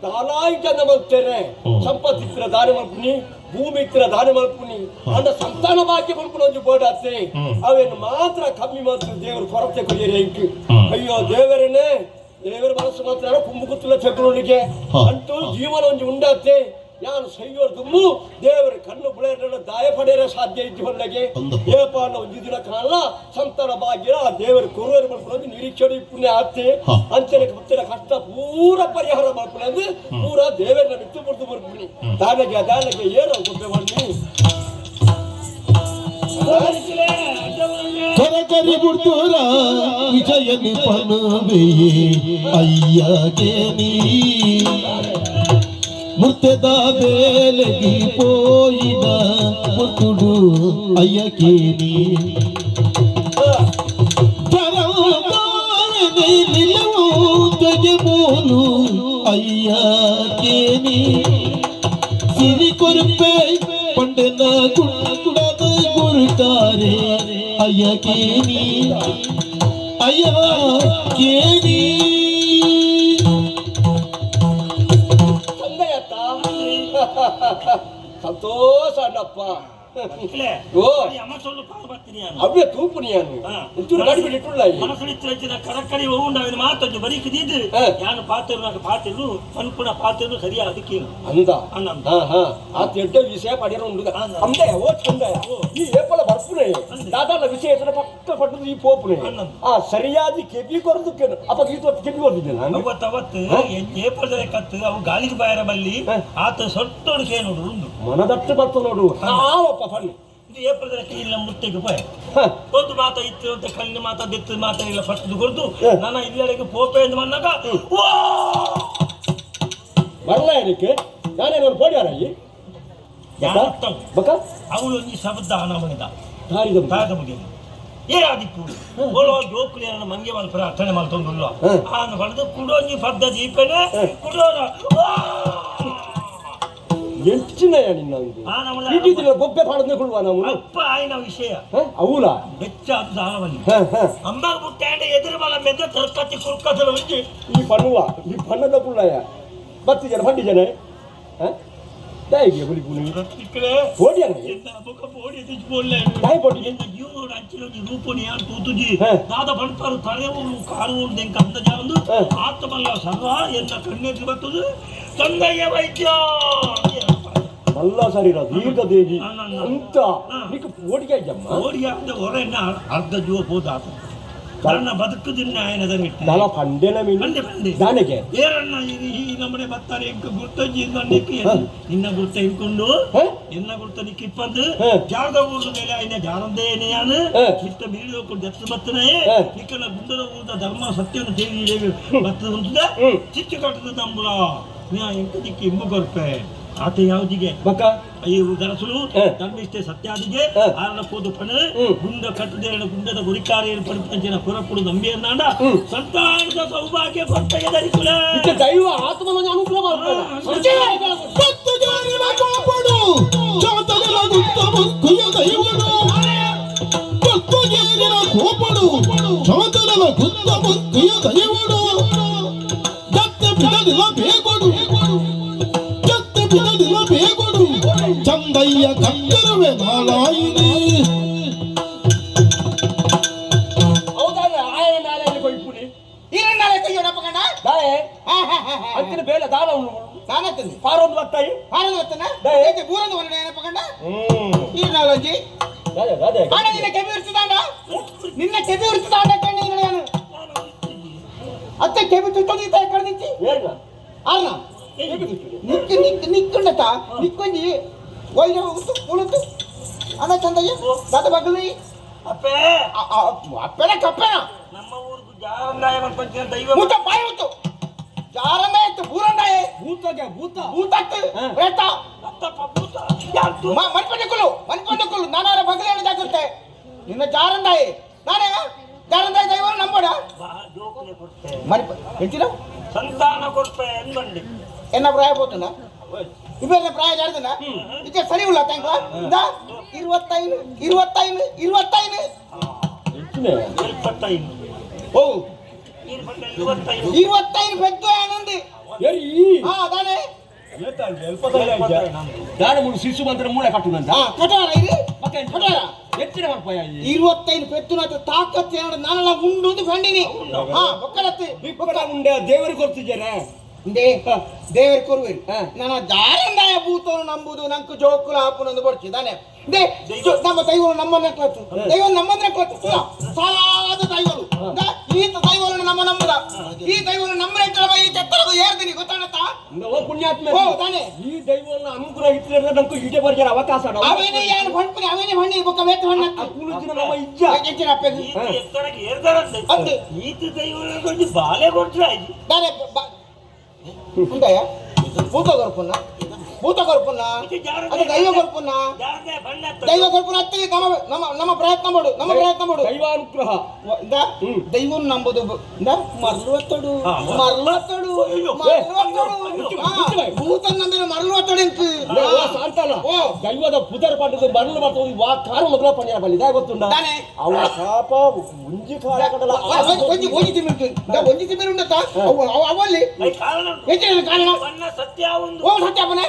ದಾನಾಯಿ ಜನ ಮಲ್ತೇನೆ ಸಂಪತ್ತಿತ್ರ ದಾನ ಮಲ್ಪುನಿ ಭೂಮಿ ಇತ್ತಿರ ದಾನ ಮಲ್ಪುನಿ ಅಂದ ಸಂತಾನ ಭಾಗ್ಯ ಮಲ್ಪುನ ಒಂದು ಬೋರ್ಡ್ ಆತ್ತೆ ಅವೇನು ಮಾತ್ರ ಕಮ್ಮಿ ಮಾತ್ರ ದೇವರು ಕೊರತೆ ಕೊಯ್ಯರಿ ಇಂಕ್ ಅಯ್ಯೋ ದೇವರೇನೆ ದೇವರ ಮನಸ್ಸು ಮಾತ್ರ ಕುಂಬುಕುತ್ತಲ ಚಕ್ರನಿಗೆ ಅಂತೂ ಜೀವನ ಒಂದು ಉಂಡಾತ್ತೆ ಯಾನು ಸೈಯೋರ್ ದುಮ್ಮು ದೇವರ ಕಣ್ಣು ಬುಳೆರನ್ನ ದಾಯ ಪಡೆಯರ ಸಾಧ್ಯ ಇದ್ದು ಹೊರಗೆ ಏಪಾನ ಒಂದು ದಿನ ಕಾಲ ಸಂತಾನ ಭಾಗ್ಯ ದೇವರ ಕೊರುವರು ಮಾಡ್ಕೊಳ್ಳೋದು ನಿರೀಕ್ಷಣೆ ಪುಣ್ಯ ಆತ್ತೆ ಅಂಚನೆ ಗೊತ್ತಿರ ಕಷ್ಟ ಪೂರ ಪರಿಹಾರ ಮಾಡ್ಕೊಳ್ಳೋದು ಪೂರ ದೇವರನ್ನ ಬಿಟ್ಟು ಬಿಡ್ದು ಬರ್ತೀನಿ ದಾನಗೆ ಏನು ಗೊಬ್ಬೆ ಬನ್ನಿ ಕರಕರಿ ಬಿಡ್ತೂರ ವಿಜಯ ನಿಪನವೇ ಅಯ್ಯಗೆ ನೀ ಮುರ್ತದ ಬೇಲಗಿ ಪೋಯಿನ ಮುತ್ತುಡು ಅಯ್ಯಗೆ ನೀ ಬಗೆ ಬೋಲು ಅಯ್ಯ ಕೇನಿ ಸಿರಿ ಕೊರುಪೆ ಪಂಡನ ಕುಡದ ಗುರುತಾರೆ ಅಯ್ಯ ಕೇನಿ ಅಯ್ಯ ಕೇನಿ ತಂದೆಯತ್ತ ಸಂತೋಷ ಅಣ್ಣಪ್ಪ ಓ ಅಮ್ಮ ಸೊಲ್ಲು ಪಾಲು ಬರ್ತೀನಿ ನಾನು ಅವ್ಯ ತೂಪು ನೀನು ಇಂಚೂರು ಗಡಿಬಿಡಿ ಇಟ್ಟುಳ್ಳ మనసులిచ్చిన కరకరి ఉండాలి మాత్రం బరికి దిద్దు యాను పాత్రలు నాకు పాత్రలు అనుకున్న పాత్రలు సరిగా ಅದಕ್ಕೆ ಅಂದ అన్నం ಆ ದೊಡ್ಡ ವಿಷಯ ಪಡೆಯೋ ಉಂಡು ಅಂದೆಯ ಓ ಚಂದಯ ಈ ಏಪಲ ಬರ್ಪುನೆ ದಾದಾಲ ವಿಷಯ ಪಕ್ಕ ಪಟ್ಟದು ಈ ಪೋಪುನೆ ಆ ಸರಿಯಾದ ಕೆಬಿ ಕೊರದಕ್ಕೆ ಅಪ್ಪ ಗೀತ ಕೆಬಿ ಕೊರದಿದ್ದೆ ನಾನು ಅವತ್ತು ಏಪಲ್ದ ಕತ್ತು ಅವು ಗಾಳಿಗೆ ಬಾಯರ ಬಲ್ಲಿ ಆತ ಸೊಟ್ಟೋಡಿಕೆ ನೋಡು ಉಂಡು ಮನದಟ್ಟು ಬತ್ತು ನೋಡು ಆವಪ್ಪ ಫನ್ ಇದು ಏಪ್ರಿಲ್ ಕೀಲಿನ ಮುತ್ತೆಗೆ ಪೋಯ ಒಂದು ಮಾತ ಇತ್ತು ಅಂತ ಕಣ್ಣಿನ ಮಾತ ಬೆತ್ತು ಮಾತ ಇಲ್ಲ ಪಟ್ಟದು ಕೊಡ್ದು ನನ್ನ ಇಲ್ಲಿಗೆ ಪೋಪೆ ಎಂದು ಬಂದಾಗ ಬರಲ್ಲ ಏನಕ್ಕೆ ನಾನೇ ನಾನು ಪೋಡ್ಯಾರ ಈ ಬಕ ಅವಳು ಈ ಶಬ್ದ ನಮಗಿದ ತಾರಿದ ತಾದ ಮುಗಿದ ಏನಾದಿತ್ತು ಓಲೋ ಜೋಕುಲಿಯನ್ನ ಮಂಗೆ ಮಲ್ ಪ್ರಾರ್ಥನೆ ಮಾಡ್ತೊಂದುಲ್ಲ ಆನು ಹೊಡೆದು ಕುಡೋಂಜಿ ಪದ್ಧತಿ ಇಪ್ಪನೆ ಕುಡೋರ ಎಂಚಿನಯ ನಿನ್ನ ಇದ್ದಿದ್ದಿಲ್ಲ ಬೊಬ್ಬೆ ಪಾಡದ್ನೆ ಕೊಡುವ ನಾವು ಅಪ್ಪ ಆಯ್ನ ವಿಷಯ ಅವೂಲ ಬೆಚ್ಚ ಅದು ದಾನವಲ್ಲಿ ಅಮ್ಮ ಮುಟ್ಟಾಂಡ ಎದುರು ಬಲ ಮೆದ್ದ ತರ್ಕತ್ತಿ ಕುರ್ಕತ್ತಲು ಉಂಟು ಈ ಪಣ್ಣದ ಪುಳ್ಳಯ ಬತ್ತು ಜನ ಪಂಡಿ ಜನ ದಾಯಿಗೆ ಬುಲಿ ಪುಲಿ ಇಕ್ಕಡೆ ಓಡಿಯಲ್ಲ ಎಂದ ಬೊಕ ಬೋಡಿ ದಿಜ್ ಬೋಲ್ಲೆ ದಾಯಿ ಬೋಡಿ ಎಂದ ಜೀವ ಅಂಚಿಲೋಜಿ ರೂಪೋನಿ ಯಾನ್ ತೂತುಜಿ ದಾದ ಬಣ್ಪಾರು ತರೆವು ಕಾರು ಎಂಕ ಅಂದ ಜಾಂದು ಆತ್ಮಲ್ಲ ಸರ್ವ ಎನ್ನ ಕಣ್ಣೆದ್ದು ಬರ್ತದು ತಂದೆಯ ವೈದ್ಯ ಮಲ್ಲ ಸರಿರ ದೀರ್ಘ ದೇಗಿ ಅಂತ ನೀಕು ಓಡಿಗೆ ಜಮ್ಮ ಓಡಿ ಅಂದ ಹೊರೆನ್ನ ಅರ್ಧ ಜೀವ ಹೋದಾತ ನನ್ನ ಬದುಕುದಿನ್ನ ಆಯನದಲ್ಲಿ ನಾನು ಪಂಡೆನ ಮೀನು ಬಂದೆ ಬಂದೆ ದಾನೆಗೆ ಏರಣ್ಣ ಈ ನಮ್ಮನೆ ಬರ್ತಾರೆ ಎಂಕ ಗುರ್ತಂಜಿ ನಿನ್ನ ಗುರ್ತ ಇಟ್ಕೊಂಡು ಎನ್ನ ಗುರ್ತ ನಿಕ್ಕ ಇಪ್ಪಂದು ಜಾಗ ಊರ್ದ ಮೇಲೆ ಆಯ್ನ ಜಾರದ್ದೇನೆ ನಾನು ಇಷ್ಟ ಬೀಳಿ ಹೋಗ್ಕೊಂಡು ದರ್ಶ ಬರ್ತನೆ ನಿಕ್ಕನ ಗುಂಡದ ಊರ್ದ ಧರ್ಮ ಸತ್ಯವನ್ನು ತಿಳಿದು ಬರ್ತದ ಉಂಟದ ಚಿಚ್ಚು ಕಟ್ಟದ ನಂಬುಲ ಎಂಕ ದಿಕ್ಕಿ ಇಂಬು ಕೊರ್ಪೆ ಆತ ಯಾವುದಿಗೆ ಬಕ ಈ ದರಸಲು ಧರ್ಮಿಷ್ಠೆ ಸತ್ಯಾದಿಗೆ ಆರಣ ಕೋದು ಪಣ ಗುಂಡ ಕಟ್ಟದೇರಣ ಗುಂಡದ ಗುರಿಕಾರಿಯನ್ನು ಪಡಿಪಂಚಿನ ಹೊರಪುಡು ನಂಬಿಯನ್ನಾಂಡ ಸಂತಾನದ ಸೌಭಾಗ್ಯ ಕೊಟ್ಟೆಗೆ ಧರಿಸುಲ ದೈವ ಆತ್ಮನ ಅನುಗ್ರಹ ಮಾಡ್ತಾರೆ ಚಂದಯ್ಯ ಕಂದರುವೆ ಮಾಲಾಯಿನಿ ಹೌದಾನ ಆಯ ನಾಳೆ ಕೊಯ್ಪುನಿ ಈರನ್ನಾಳೆ ಕೈಯೋಡಪ್ಪ ಗಂಡ ದಾಯೆ ಅಂತಿನ ಬೇಲೆ ದಾನ ಉಂಡು ನಾನತ್ತಂದು ಪಾರೊಂದು ಬರ್ತಾಯಿ ಹಾರದತ್ತನ ಬೂರಂದು ಹೊರಡ ಏನಪ್ಪ ಗಂಡ ಈರನಾಳಂಜಿ ದಾದೆ ದಾದೆ ಆಣ ನಿನ್ನ ಕೆಬಿ ಇರ್ತದಾಂಡ ನಿನ್ನ ಕೆಬಿ ಇರ್ತದಾಂಡ ಕಣ್ಣಿ ನಾನು ಅತ್ತೆ ಕೆಬಿ ತುತ್ತೋದಿತ್ತ ಕಡ್ದಿತ್ತಿ ಏನ ಆರ್ನ ನಿಕ್ಕಂಡತ ನಿಕ್ಕೊಂಜಿ ಒಯ್ದ ಉಳುತ್ತು ಅಣ್ಣ ಚಂದಯ್ಯ ದಾದ ಬಗ್ಲಿ ಅಪ್ಪೇ ಅಪ್ಪೆನ ಕಪ್ಪೆನ ನಮ್ಮ ಊರಿಗೂ ಜಾರಂದಾಯ ಪಂಚಿನ ದೈವ ಮೂತ ಬಾಯಿ ಹೊತ್ತು ಜಾರಂದಾಯ ಇತ್ತು ಬೂರಂದಾಯ ಭೂತಗೆ ಭೂತ ಭೂತತ್ತು ರೇತ ಅತ್ತಪ್ಪ ಭೂತ ಮನ್ಪಂಡಕ್ಕಲು ನಾನಾರ ಬಗ್ಲಿ ಜಾಗ್ರತೆ ನಿನ್ನ ಜಾರಂದಾಯ ನಾನೇ ಜಾರಂದಾಯ ದೈವ ನಂಬೋಡ ಬಾ ಜೋಕುಲೆ ಕೊಡ್ತೆ ಮರಿಪ ಹೇಳ್ತೀರ ಸಂತಾನ ಕೊಡ್ಪೆ ಎಂಬಂಡಿ ಎನ್ನ ಪ್ರಾಯ ಹೋತನ ಇವೆಲ್ಲ ಪ್ರಾಯ ಜಾರ್ದನ ಇದಕ್ಕೆ ಸರಿ ಉಳ್ಳ ತಂಕ ಇರುವತ್ತೈದು ಹೆಚ್ಚಿನ 25 ಓ 25 పెద్ద ఆనంది ಎರಿ ಅದಾನೆ ದಾನ ಮುಳು ಶಿಶು ಬಂದ್ರೆ ಮೂಳೆ ಕಟ್ಟುದಂತ ಕಟಾರ ಇದು ಮತ್ತೆ ಕಟಾರ ಹೆಚ್ಚಿನ ಮಾಡ್ಪಾಯ 25 పెద్దున ತಾಕತ್ ನಾನಲ್ಲ ಉಂಡು ಕಂಡಿನಿ ಬೊಕ್ಕಲತ್ತೆ ಬಿಕ್ಕಡ ಮುಂಡೆ ದೇವರಿಗೆ ಕೊಡ್ತಿದ್ದಾರೆ ದೇವರ ಕೊರುವೇರು ನನ್ನ ಜಾರಂದಾಯ ಭೂತವನ್ನು ನಂಬುದು ನಂಕು ಜೋಕುಲ ಹಾಪುನೊಂದು ಬರ್ತಿದ್ದಾನೆ ನಮ್ಮ ದೈವಗಳು ನಮ್ಮನ್ನ ಕತ್ತು ದೈವ ನಮ್ಮನ್ನ ಕತ್ತು ಸಾಲಾದ ದೈವಗಳು ಈತ ದೈವಗಳನ್ನು ನಮ್ಮ ನಂಬುದ ಈ ದೈವವನ್ನು ನಮ್ಮನೆ ಕಳವ ಈ ಚತ್ತರದ ಏರ್ದಿನಿ ಗೊತ್ತಾಗತ್ತಾ ಪುಣ್ಯಾತ್ಮ ಓ ತಾನೆ ಈ ದೈವವನ್ನು ಅನುಗ್ರಹ ಇಟ್ಟಿದ್ರೆ ನಮ್ಗೆ ಈಟೆ ಬರ್ತಾರೆ ಅವಕಾಶ ಅವೇನೇ ಏನು ಹೊಂಡ್ಪನೆ ಅವೇನೇ ಹೊಣ್ಣಿ ಬೊಕ್ಕ ವೇತ ಹೊಣ್ಣ ಕೂಲಿಜಿನ ನಮ್ಮ ಇಜ್ಜ ಹೆಚ್ಚಿನ ಅಪ್ಪೆದು ಎತ್ತರಕ್ಕೆ ಏರ್ದಾರಂತೆ ಅಂದು ಈತ ದೈವ ಬಾಲೆ ಕೊಟ್ರೆ ತಾನೆ ಮುಂದೆಯ ಭೂತ ಗೊರ್ಪನ್ನ ಭೂತ ಕೊರ್ಪುನ್ನ ಅದು ದೈವ ಕೊರ್ಪುನ್ನ ದೈವ ಕೊರ್ಪುನ ಅತ್ತಿಗೆ ನಮ್ಮ ಪ್ರಯತ್ನ ಮಾಡು ದೈವಾನುಗ್ರಹ ದೈವನ್ ನಂಬುದು ಮರಳುವತ್ತಡು ಭೂತನ್ ನಂಬಿನ ಮರಳುವತ್ತಡು ಸಾಂತಲ್ಲ ದೈವದ ಪುದರ್ ಪಂಡದು ಮರಳು ಬರ್ತದೆ ವಾ ಕಾರು ಮೊದಲ ಪಣ್ಯ ಬಲ್ಲಿದೆ ಗೊತ್ತುಂಡ ಅವನ ಶಾಪ ಮುಂಜಿ ಕಾಲ ಕಡಲ ಒಂಜಿ ತಿಮ್ಮಿರು ಉಂಡತ್ತ ಅವಲ್ಲಿ ಹೆಚ್ಚಿನ ಕಾರಣ ಸತ್ಯ ಒಂದು ಓ ಸತ್ಯಪ್ಪನೆ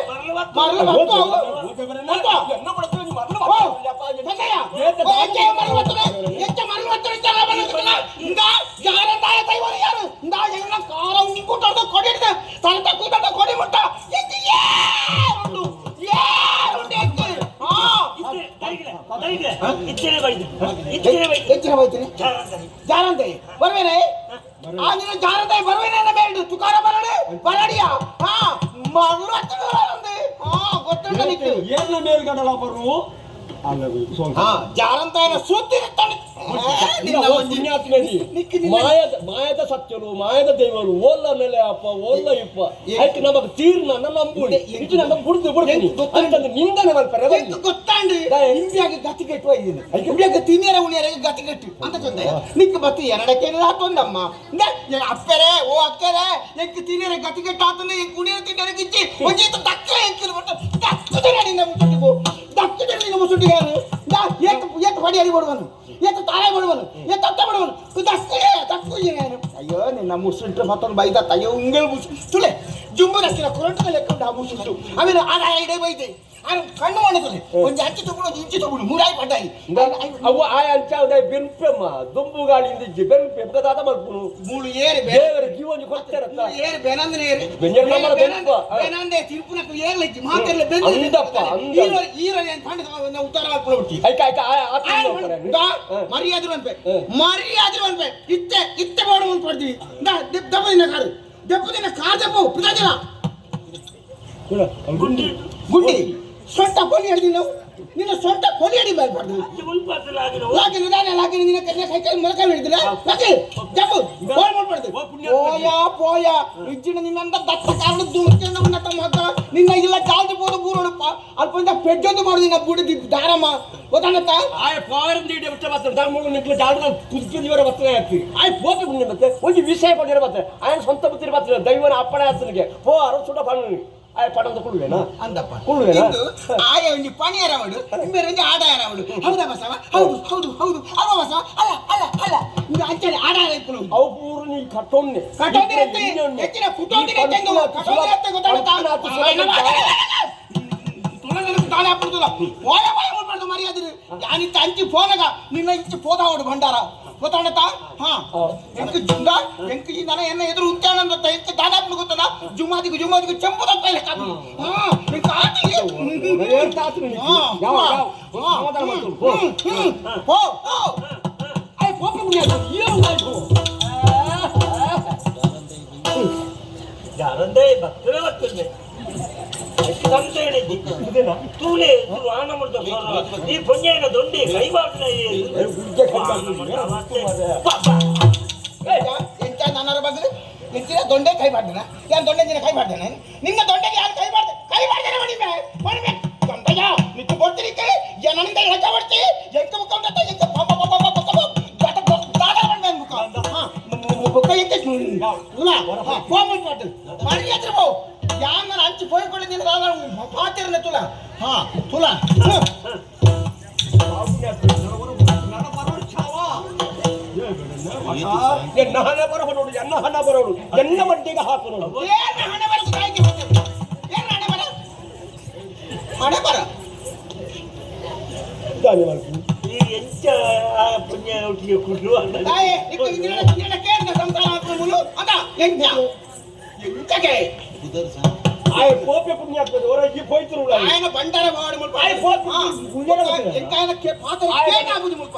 ಹೆಚ್ಚಿನ ಬೈತೀನಿ ಜಾರಂತೆ ಬರ್ವೇನೆ ಆ ನಿನ್ನ ಜಾರಂತೆ ಬರ್ವೇನೆ ಬೇಡ ತುಕಾರ ಬರಡಿಯ ಹಾ ಮರಳು ಗೊತ್ತಿಲ್ಲ ಏನ ಮೇಲ್ಗಡಲ ಬರು ಜಾರಂತ ಸುತ್ತಿರುತ್ತಾನೆ ಮಾಯದ ಸತ್ಯರು ಮಾಯದ ದೈವರು ಓಲ್ಲ ಮೇಲೆ ಅಪ್ಪ ಓಲ್ಲ ಇಪ್ಪ ಅದಕ್ಕೆ ನಮಗೆ ತೀರ್ನ ನಂಬುಡಿ ಇದು ನಮಗೆ ಬಿಡ್ದು ಬಿಡ್ತೀನಿ ನಿಂದನೆ ಮಲ್ಪರೆ ಗೊತ್ತಾಂಡು ಇಂಡಿಯಾಗೆ ಗತಿಗೆಟ್ಟು ಹೋಗಿದ್ದೀನಿ ಇಂಡಿಯಾಗೆ ತಿನ್ನಿಯರ ಉಳಿಯರಿಗೆ ಗತಿಗೆಟ್ಟು ಅಂತ ಚಂದ ನಿಕ್ಕ ಬತ್ತಿ ಎರಡಕ್ಕೆ ಹಾಕೊಂಡಮ್ಮ ಅಪ್ಪರೆ ಓ ಅಕ್ಕರೆ ಎಂಕ್ ತಿನ್ನಿಯರ ಗತಿಗೆಟ್ಟು ಹಾಕೊಂಡೆ ಎಂಕ್ ಕುಡಿಯರ ತಿನ್ನಿಯರಿಗೆ ಇಚ್ಚಿ ಒಂಜೀತ ದಕ್ಕ ಎಂಕಿರು ಬಿಟ್ಟು ದಕ್ಕದೆ ನಿನ್ನ ಮುಸುಟಿಗೂ ದಕ್ಕದೆ ನಿನ್ನ ಮುಸುಟಿಗಾರು ಏಕ ಹೊಡಿ ಅಡಿ ಬಿಡುವನು ಏಕ ತಾಳೆ ಬಿಡುವನು ಏಕ ಅತ್ತ ಬಿಡುವನು ದಕ್ಕು ಅಯ್ಯೋ ನಿನ್ನ ಮುಸುಂಟು ಮತ್ತೊಂದು ಬೈದ ಅಯ್ಯೋ ಉಂಗಲ್ ಮುಸು ತುಳೆ ಜುಂಬು ರಸ್ತಿನ ಕುರಂಟದ ಲೆಕ್ಕೊಂಡು ಆ ಮುಸುಂಟು ಆಮೇಲೆ ಆಗ ಇಡೇ ಬೈದೆ ಕಣ್ಣು ಮಾಡದಲ್ಲಿ ಒಂದು ಅಂಚೆ ತಗೊಂಡು ಒಂದು ಇಂಚು ತಗೊಂಡು ಮೂರಾಯಿ ಪಡ್ಡಾಯಿ ಅವು ಆ ಅಂಚ ಬೆಂಪೆಮ್ಮ ದುಂಬು ಗಾಳಿಯಿಂದ ಬೆಂಪೆ ದಾದ ಮಾಡ್ಕೊಂಡು ಮೂಳು ಏರಿ ದೇವರ ಜೀವನ ಕೊಡ್ತಾರತ್ತ ಏರಿ ಬೆನಂದನೆ ಏರಿ ಬೆನಂದೆ ತಿರುಪುನಕ್ಕೆ ಏರ್ಲಿಕ್ಕೆ ಮಾತೆಲ್ಲ ಅಂದಪ್ಪ ಈರ ಪಂಡ ಉತ್ತರ ಮಾಡ್ಬಿಟ್ಟು ಮರ್ಯಾದ್ರು ಅನ್ಬೇಕು ಇತ್ತೆ ಮಾಡೋದು ಪಡ್ತೀವಿ ದೆಪ್ಪದಿನ ಕಾರು ದೆಪ್ಪದಿನ ಕಾರ್ ದೆಪ್ಪು ಪಿತಾಜಿನ ಗುಂಡಿ ಸೊಂಟ ಕೊಲಿ ಹಿಡಿದಿ ನಾವು ನಿನ್ನ ಸೊಂಟ ಕೊಲಿ ಹಿಡಿ ಬರ್ಬಾರ್ದು ಲಾಗಿನ ನಿನ್ನ ಕೈ ಕೈ ಮೊಳಕ ಹಿಡಿದಿಲ್ಲ ಲಾಗಿ ಜಪ್ಪು ಬೋಲ್ ಮಾಡ್ಬಾರ್ದು ಪೋಯ ಇಜ್ಜಿನ ನಿನ್ನಂತ ದತ್ತ ಕಾರಣ ದುಮ್ಕೆಂಡ ಉನ್ನತ ಮಾತ ನಿನ್ನ ಇಲ್ಲ ಚಾಲ್ದಿ ಬೋದು ಬೂರೋಣಪ್ಪ ಅಲ್ಪಂದ ಪೆಜ್ಜೊಂದು ಮಾಡು ನಿನ್ನ ಬುಡಿ ದಾರಮ್ಮ ಗೊತ್ತಾಗತ್ತ ಆಯ ಪವರ್ ನೀಡಿ ಬಿಟ್ಟು ಮತ್ತೆ ದಾಮೂಲ ನಿಕ್ಲ ಜಾಡದ ಕುದಿಯವರ ಬರ್ತನೆ ಆಗ್ತಿ ಆಯ ಪೋಪಿ ಮುಂದೆ ಮತ್ತೆ ಒಂದು ವಿಷಯ ಪಡಿರ ಮತ್ತೆ ಆಯನ ಸ್ವಂತ ಬುದ್ಧಿ ಬರ್ತದೆ ದೈವನ ಅಪ್ಪಣೆ ಆತನಿಗೆ ಪೋ ಅರ ಸುಡ ಬಣ್ಣ ಆಯ ಪಡಂತ ಕುಳ್ಳುವೇನಾ ಅಂದಪ್ಪ ಕುಳ್ಳುವೇನಾ ಆಯ ಒಂದು ಪಣಿಯರವಡು ಇಂಬೇರಂಜಿ ಆಡಾಯರವಡು ಹೌದಾ ಬಸವ ಹೌದು ಅಲ್ವಾ ಬಸವ ಅಲ್ಲ ಇದು ಅಂಚನೆ ಆಡಾಯ ಇಪ್ಪಳು ಅವು ಪೂರು ನೀ ಕಟ್ಟೊನ್ನೆ ಹೆಚ್ಚಿನ ಫುಟೋಂಡಿಗೆ ತೆಂದು ಕಟ್ಟೊಂಡಿ ಅಂತ ಗೊತ್ತಾಗುತ್ತಾ ತಾಳೆ ಹಾಕ್ಬಿಡ್ತದ ಓಯ ಮಾಡ್ಬಾರ್ದು ಮರ್ಯಾದೆ ಯಾನಿತ್ತ ಅಂಚಿ ಫೋನಾಗ ನಿನ್ನ ಇಂಚಿ ಪೋದಾವಡು ಭಂಡಾರ ಗೊತ್ತಾಗತ್ತಾ ಹಾ ಎಂಕ ಈ ನನ ಎನ್ನ ಎದುರು ಉಂಟಾಣಂತ ಎಂಕ ದಾಡಾಪ್ನು ಗೊತ್ತದ ಜುಮಾದಿಗೂ ಚೆಂಬುದ ಪೈಲೆ ಕಾಪು ಹಾ ಎಂಕ ಆಟಿಗೆ ಐ ಪೋಪ ಮುನಿಯಾದ ಯಾರಂದೇ ಭಕ್ತರೇ ಬರ್ತದೆ ತೂಲೆ ಆನ ಈ ಪೊಂಜೆನ ದೊಂಡಿ ಕೈ ಎಂತ ನನ್ನ ಬಗ್ಗೆ ಹೆಚ್ಚಿನ ದೊಂಡೆ ಕೈ ಮಾಡ್ತಾನ ಯಾರು ದೊಂಡೆ ದಿನ ಕೈ ಮಾಡ್ತಾನೆ ನಿನ್ನ ದೊಂಡೆಗೆ ಯಾರು ಕೈ ಮಾಡ್ತಾನೆ ಮಾಡಿಬೇಕು ದೊಂಡೆಯ ನಿಂತು ಕೊಡ್ತೀನಿ ನನ್ನಿಂದ ಎಳಕ ಬರ್ತಿ ಎಂಕ ಮುಖ ಎಂಕ ಮರ್ಯಾದ್ರೆ ಬೋ ಯಾನ ಹಂಚಿ ಹೋಯ್ಕೊಳ್ಳಿದ್ದೀನಿ ಪಾತಿರನ ತುಲ ಹಾ ತುಲ ಎನ್ನ ಹಣ ಬರೋಡು ಎನ್ನ ಬಡ್ಡಿಗೆ ಹಾಕು ನೋಡು ಹಣೆ ಬರ ಎಂಚ ಪುಣ್ಯ ಒಟ್ಟಿಗೆ ಕುಡ್ಲು ಆಯ ಪೋಪೆ ಪುಣ್ಯ ಆಗ್ತದೆ ಹೊರಗೆ ಹೋಯ್ತು ఆయన బండార వాడు ముల్ప ఆయ పోతు ఎంకాయన కే పాత కేనా బుది ముల్ప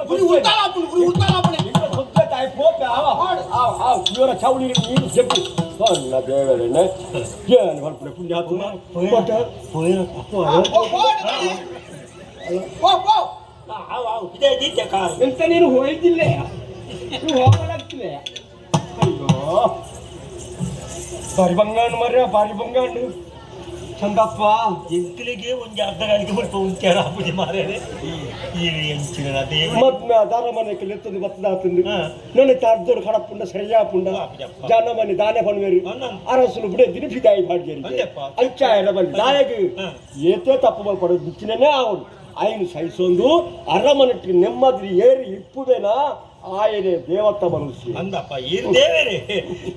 గురి ఉర్తాలాపుని ఇంట్లో సబ్జెక్ట్ ఆయ పోపే ఆవ ಇವರ ಚೌಳಿ ನೀರು ಜಗ್ಗು ಸಣ್ಣ ದೇವರನ್ನ ಏನು ಹೊರಪುಣ ಪುಣ್ಯ ಆತು ಪೋಟ ಪೋ ಇದೇ ದೀತೆ ಕಾರ್ ಎಂತ ನೀನು ಹೋಯ್ತಿಲ್ಲ ನೀವು ಹೋಗಲಾಗ್ತಿಲ್ಲ ಅಯ್ಯೋ ಬಾರಿ ಬಂಗಾಂಡು ಮರ್ಯ ಬಾರಿ ಬಂಗಾಂಡು ಚಂದಪ್ಪ ಎಂಕಲಿಗೆ ಒಂದು ಅರ್ಧ ಗಾಳಿಗೆ ಸ್ವಲ್ಪ ಉಂಚಾರ ಪೂಜೆ ಮಾರೇನೆ ಈ ಎಂಚಿನ ಅದೇ ಮದ್ಮೆ ದಾರ ಮನೆಗೆ ಲೆತ್ತದು ಬತ್ತದಾತಂದು ನನ್ನ ತಾರ್ದೋರು ಕಡಪುಂಡ ಸರಿಯಾ ಪುಂಡ ಜಾನ ಮನೆ ದಾನೆ ಪನ್ವೇರಿ ಅರಸಲು ಬಿಡೆ ದಿನ ಫಿದಾಯಿ ಬಾಡ್ಗೇರಿ ಅಂಚಾಯನ ಬಂದು ದಾಯಗೆ ಏತೇ ತಪ್ಪು ಪಡೋದು ಬಿಚ್ಚಿನೇ ಅವನು ఆయన సైసొందు అరమనటి నెమ్మది ఏరి ఇప్పుడేనా ఆయనే దేవత మనుష్య ಅಂದಪ್ಪ ಈ ದೇವರೇ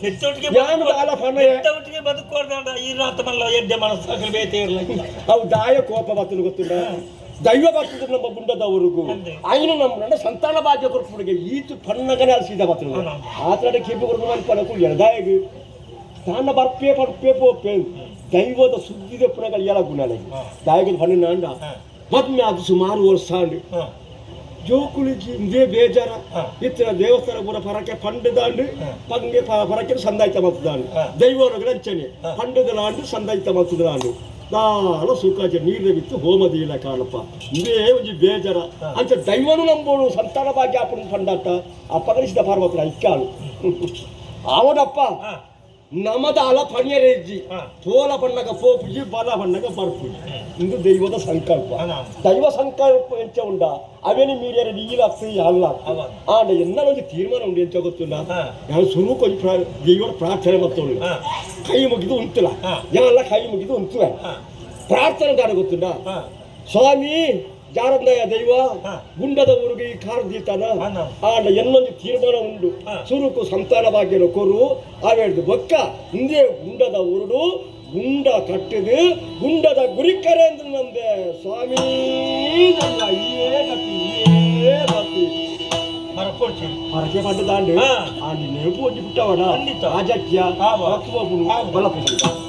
ಹೆಚ್ಚೊಟ್ಟಿಗೆ ಹೆಚ್ಚೊಟ್ಟಿಗೆ ಬದುಕೋರ್ದ ಈ ರಾತ ಮಲ್ಲ ಎಡ್ಡೆ ಮನಸ್ಸಾಗಲಿ ಬೇತೆ ಇರಲಿಲ್ಲ ಅವು ದಾಯ ಕೋಪ ಬತ್ತಲು ಗೊತ್ತುಂಡ ದೈವ ಭಕ್ತರು ನಮ್ಮ ಗುಂಡದವರೆಗೂ ఆయన ನಮ್ಮ ಸಂತಾನ ಭಾಗ್ಯ ಕೊಡ್ಬಿಡಿಗೆ ಈತು ಪನ್ನಗನೆ ಅಲ್ಸಿದ ಬತ್ತಲು ಆತಡೆ ಕೇಪಿ ಕೊಡ್ದು ಮನ್ಪನಕು ಎಡದಾಯಗೆ ತಾನ ಬರ್ಪೇ ಪೋಪೆ ದೈವದ ಸುದ್ದಿದೆ ಪುನಗಳು ಎಲ್ಲ ಗುಣಾಲೆ ದಾಯಗೆ ಪನ್ನ ಅಂಡ ಮದ್ಮೆ ಅದು ಸುಮಾರು ವರ್ಷ ಅಂಡು ಜೋಕುಳಿಗೆ ಇಂದೇ ಬೇಜಾರ ಇತ್ತಿನ ದೇವಸ್ಥಾನ ಪೂರ ಪರಕ್ಕೆ ಪಂಡದಾಂಡು ಪಂಗೆ ಪರಕ್ಕೆ ಸಂದಾಯಿತ ಮತ್ತದಾಂಡು ದೈವರ ಗ್ರಂಚನೆ ಪಂಡದಲಾಂಡು ಸಂದಾಯಿತ ಮತ್ತದಾಂಡು ದಾಳ ಸುಖಾಚ ನೀರು ಬಿತ್ತು ಹೋಮದೀಲ ಕಾಣಪ್ಪ ಇದೇ ಒಂದು ಬೇಜಾರ ಅಂತ ದೈವನು ನಂಬೋಳು ಸಂತಾನ ಭಾಗ್ಯ ಅಪ್ಪನ ಪಂಡಾಟ ಅಪ್ಪಗಲಿಸಿದ ಪಾರ್ವತರ ಇಕ್ಕಾಳು ಅವನಪ್ಪ ನಮದ ಅಲ ಪಣ್ಯರೇಜಿ ತೋಲ ಬಣ್ಣಗ ಪೋಪುಜಿ ಬಲ ಬಣ್ಣಗ ಬರ್ಪುಜಿ ಇಂದು ದೈವದ ಸಂಕಲ್ಪ ದೈವ ಸಂಕಲ್ಪ ಎಂಚ ಉಂಡ ಅವೇನಿ ಮೀಡಿಯರ ನೀಲಾಗ್ತದೆ ಅಲ್ಲ ಆಂಡ ಎನ್ನೊಂದು ತೀರ್ಮಾನ ಉಂಡು ಎಂಚ ಗೊತ್ತಿಲ್ಲ ನಾನು ಸುರು ಕೊಂಚ ದೈವರ ಪ್ರಾರ್ಥನೆ ಮತ್ತೋಳು ಕೈ ಮುಗಿದು ಉಂಟಲ್ಲ ಎಲ್ಲ ಕೈ ಮುಗಿದು ಉಂಟುವೆ ಪ್ರಾರ್ಥನೆ ದಾರ ಗೊತ್ತಿಲ್ಲ ಸ್ವಾಮಿ ಜಾರಂದಯ ದೈವ ಗುಂಡದ ಊರಿಗೆ ಈ ಕಾರ್ ದೀತಾನ ಆಂಡ ಎನ್ನೊಂದು ತೀರ್ಮಾನ ಉಂಡು ಸುರುಕು ಸಂತಾನ ಭಾಗ್ಯನ ಕೊರು ಆವೇಳ್ದು ಬೊಕ್ಕ ಹಿಂದೆ ಗುಂಡದ ಊರುಡು ಗುಂಡ ಕಟ್ಟಿದು ಗುಂಡದ ಗುರಿಕರೆ ಎಂದು ನಂದೆ ಸ್ವಾಮಿ ಇಯೇ ಕಟ್ಟಿ ಹರಕೆ ಪಡ್ಡದಾಂಡು ಆಂಡಿ ನೆನಪು ಹೋಗಿ ಬಿಟ್ಟವಡ ರಾಜಕೀಯ ಬಲಪುರ